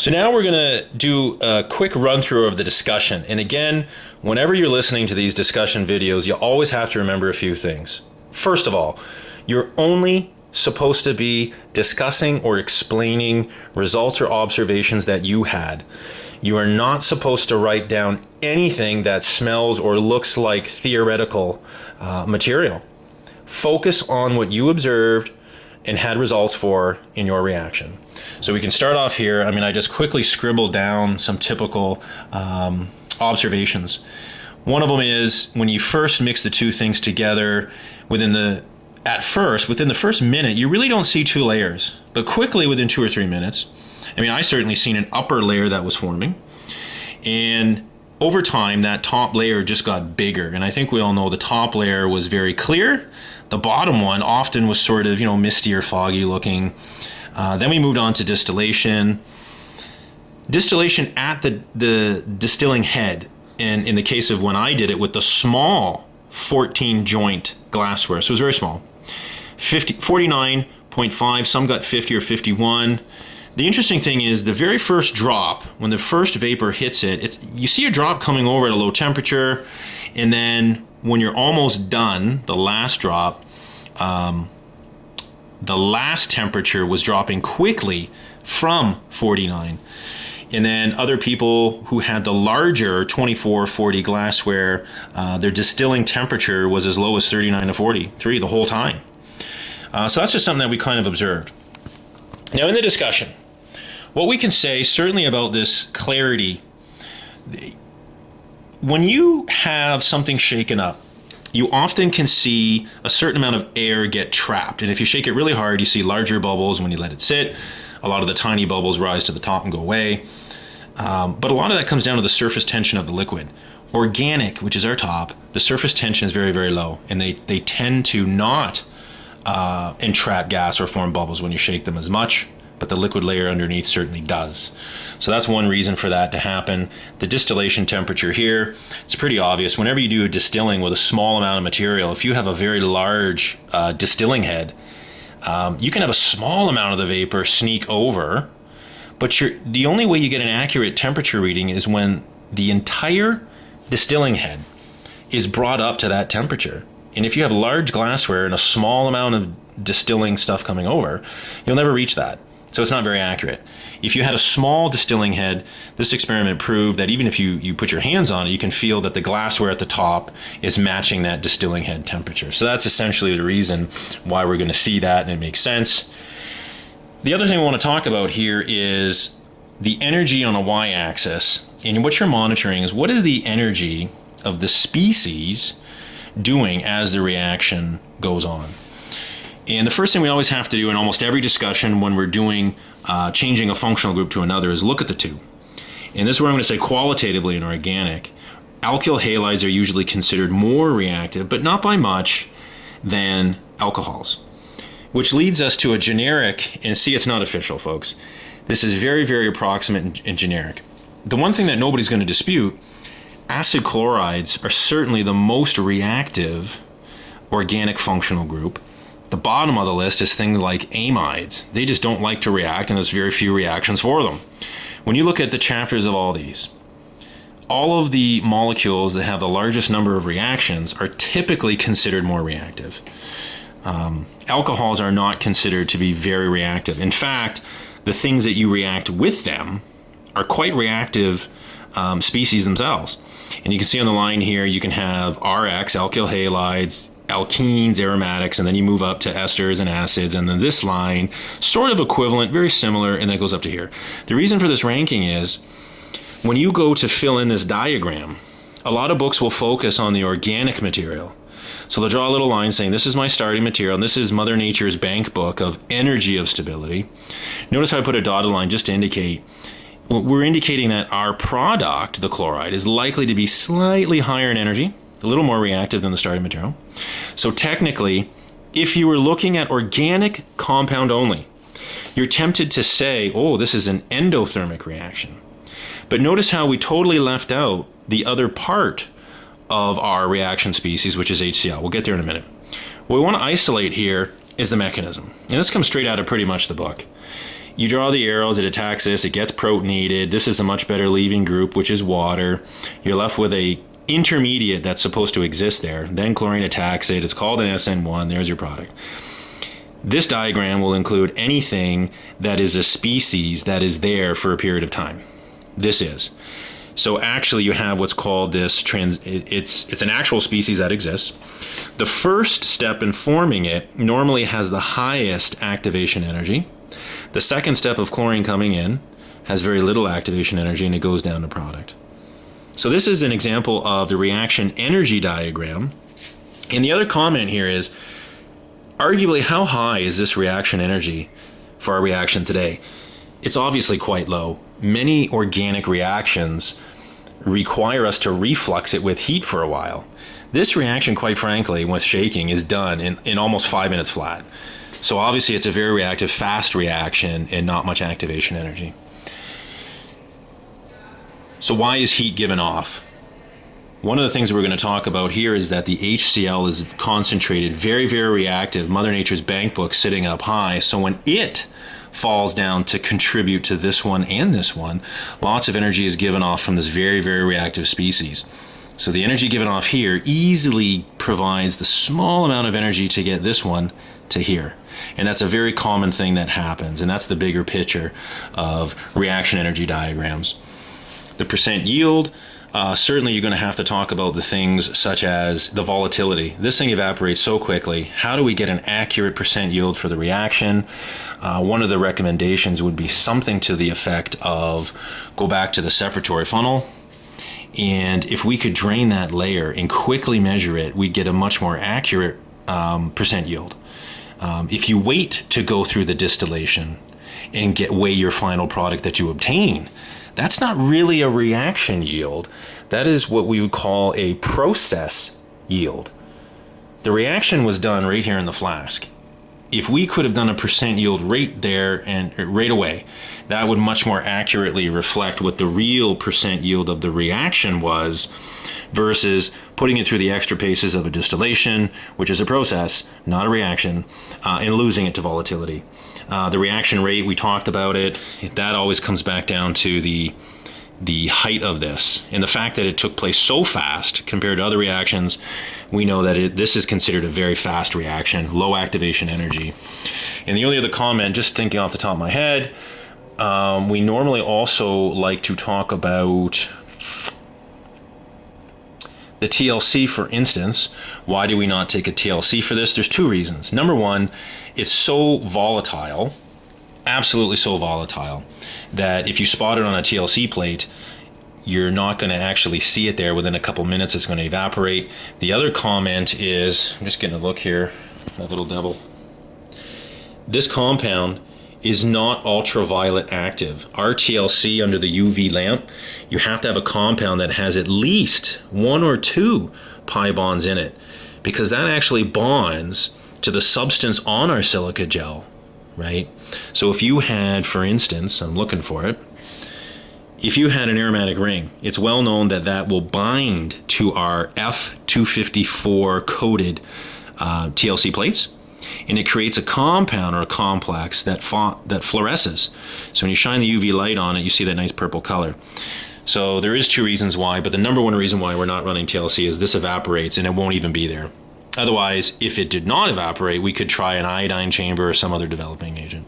So now we're going to do a quick run through of the discussion. And again, whenever you're listening to these discussion videos, you always have to remember a few things. First of all, you're only supposed to be discussing or explaining results or observations that you had. You are not supposed to write down anything that smells or looks like theoretical material. Focus on what you observed and had results for in your reaction. So we can start off here. I just quickly scribbled down some typical observations. One of them is when you first mix the two things together, within the first minute, you really don't see two layers. But quickly, within 2 or 3 minutes, I certainly seen an upper layer that was forming. And over time, that top layer just got bigger. And I think we all know the top layer was very clear. The bottom one often was sort of, misty or foggy looking. Then we moved on to distillation. Distillation at the distilling head. And in the case of when I did it with the small 14 joint glassware, so it was very small. 49.5, some got 50 or 51. The interesting thing is the very first drop, when the first vapor hits it, you see a drop coming over at a low temperature, and then when you're almost done, the last drop, the last temperature was dropping quickly from 49. And then other people who had the larger 24-40 glassware, their distilling temperature was as low as 39 to 43 the whole time. So that's just something that we kind of observed. Now in the discussion, what we can say certainly about this clarity, when you have something shaken up, you often can see a certain amount of air get trapped. And if you shake it really hard, you see larger bubbles when you let it sit. A lot of the tiny bubbles rise to the top and go away. But a lot of that comes down to the surface tension of the liquid. Organic, which is our top, the surface tension is very, very low. And they tend to not entrap gas or form bubbles when you shake them as much. But the liquid layer underneath certainly does. So that's one reason for that to happen. The distillation temperature here, it's pretty obvious. Whenever you do a distilling with a small amount of material, if you have a very large distilling head, you can have a small amount of the vapor sneak over, but the only way you get an accurate temperature reading is when the entire distilling head is brought up to that temperature. And if you have large glassware and a small amount of distilling stuff coming over, you'll never reach that. So it's not very accurate. If you had a small distilling head, this experiment proved that even if you put your hands on it, you can feel that the glassware at the top is matching that distilling head temperature. So that's essentially the reason why we're going to see that, and it makes sense. The other thing we want to talk about here is the energy on a y-axis. And what you're monitoring is what is the energy of the species doing as the reaction goes on. And the first thing we always have to do in almost every discussion when we're doing changing a functional group to another is look at the two. And this is where I'm going to say qualitatively in organic, alkyl halides are usually considered more reactive, but not by much, than alcohols. Which leads us to a generic, and see, it's not official, folks. This is very, very approximate and generic. The one thing that nobody's going to dispute, acid chlorides are certainly the most reactive organic functional group. The bottom of the list is things like amides. They just don't like to react, and there's very few reactions for them. When you look at the chapters of all these, all of the molecules that have the largest number of reactions are typically considered more reactive. Alcohols are not considered to be very reactive. In fact, the things that you react with them are quite reactive species themselves. And you can see on the line here, you can have RX, alkyl halides, alkenes, aromatics, and then you move up to esters and acids, and then this line, sort of equivalent, very similar, and then it goes up to here. The reason for this ranking is, when you go to fill in this diagram, a lot of books will focus on the organic material. So they'll draw a little line saying, this is my starting material, and this is Mother Nature's bank book of energy of stability. Notice how I put a dotted line just to indicate, we're indicating that our product, the chloride, is likely to be slightly higher in energy, a little more reactive than the starting material. So technically, if you were looking at organic compound only, you're tempted to say, oh, this is an endothermic reaction. But notice how we totally left out the other part of our reaction species, which is HCl. We'll get there in a minute. What we want to isolate here is the mechanism. And this comes straight out of pretty much the book. You draw the arrows, it attacks this, it gets protonated. This is a much better leaving group, which is water. You're left with a intermediate that's supposed to exist there. Then chlorine attacks it. It's called an SN1. There's your product. This diagram will include anything that is a species that is there for a period of time. This is. So actually you have what's called this, it's an actual species that exists. The first step in forming it normally has the highest activation energy. The second step of chlorine coming in has very little activation energy and it goes down to product. So this is an example of the reaction energy diagram. And the other comment here is, arguably, how high is this reaction energy for our reaction today? It's obviously quite low. Many organic reactions require us to reflux it with heat for a while. This reaction, quite frankly, with shaking is done in almost 5 minutes flat. So obviously it's a very reactive, fast reaction and not much activation energy. So why is heat given off? One of the things we're going to talk about here is that the HCl is concentrated, very, very reactive. Mother Nature's bank book sitting up high. So when it falls down to contribute to this one and this one, lots of energy is given off from this very, very reactive species. So the energy given off here easily provides the small amount of energy to get this one to here. And that's a very common thing that happens. And that's the bigger picture of reaction energy diagrams. The percent yield, certainly you're going to have to talk about the things such as the volatility. This thing evaporates so quickly. How do we get an accurate percent yield for the reaction? One of the recommendations would be something to the effect of go back to the separatory funnel, and if we could drain that layer and quickly measure it, we'd get a much more accurate percent yield. If you wait to go through the distillation and weigh your final product that you obtain, that's not really a reaction yield. That is what we would call a process yield. The reaction was done right here in the flask. If we could have done a percent yield right there and right away, that would much more accurately reflect what the real percent yield of the reaction was versus putting it through the extra paces of a distillation, which is a process, not a reaction, and losing it to volatility. The reaction rate, we talked about it, that always comes back down to the height of this. And the fact that it took place so fast compared to other reactions, we know that this is considered a very fast reaction, low activation energy. And the only other comment, just thinking off the top of my head, we normally also like to talk about the TLC, for instance. Why do we not take a TLC for this? There's two reasons. Number one, it's so volatile, absolutely so volatile, that if you spot it on a TLC plate, you're not going to actually see it there. Within a couple minutes, it's going to evaporate. The other comment is, I'm just getting a look here, that little devil. This compound is not ultraviolet active. Our TLC under the UV lamp, you have to have a compound that has at least 1 or 2 pi bonds in it, because that actually bonds to the substance on our silica gel, right? So if you had, for instance, I'm looking for it, if you had an aromatic ring, it's well known that that will bind to our F254 coated TLC plates, and it creates a compound or a complex that fluoresces. So when you shine the UV light on it, you see that nice purple color. So there is 2 reasons why, but the number 1 reason why we're not running TLC is this evaporates and it won't even be there. Otherwise, if it did not evaporate, we could try an iodine chamber or some other developing agent.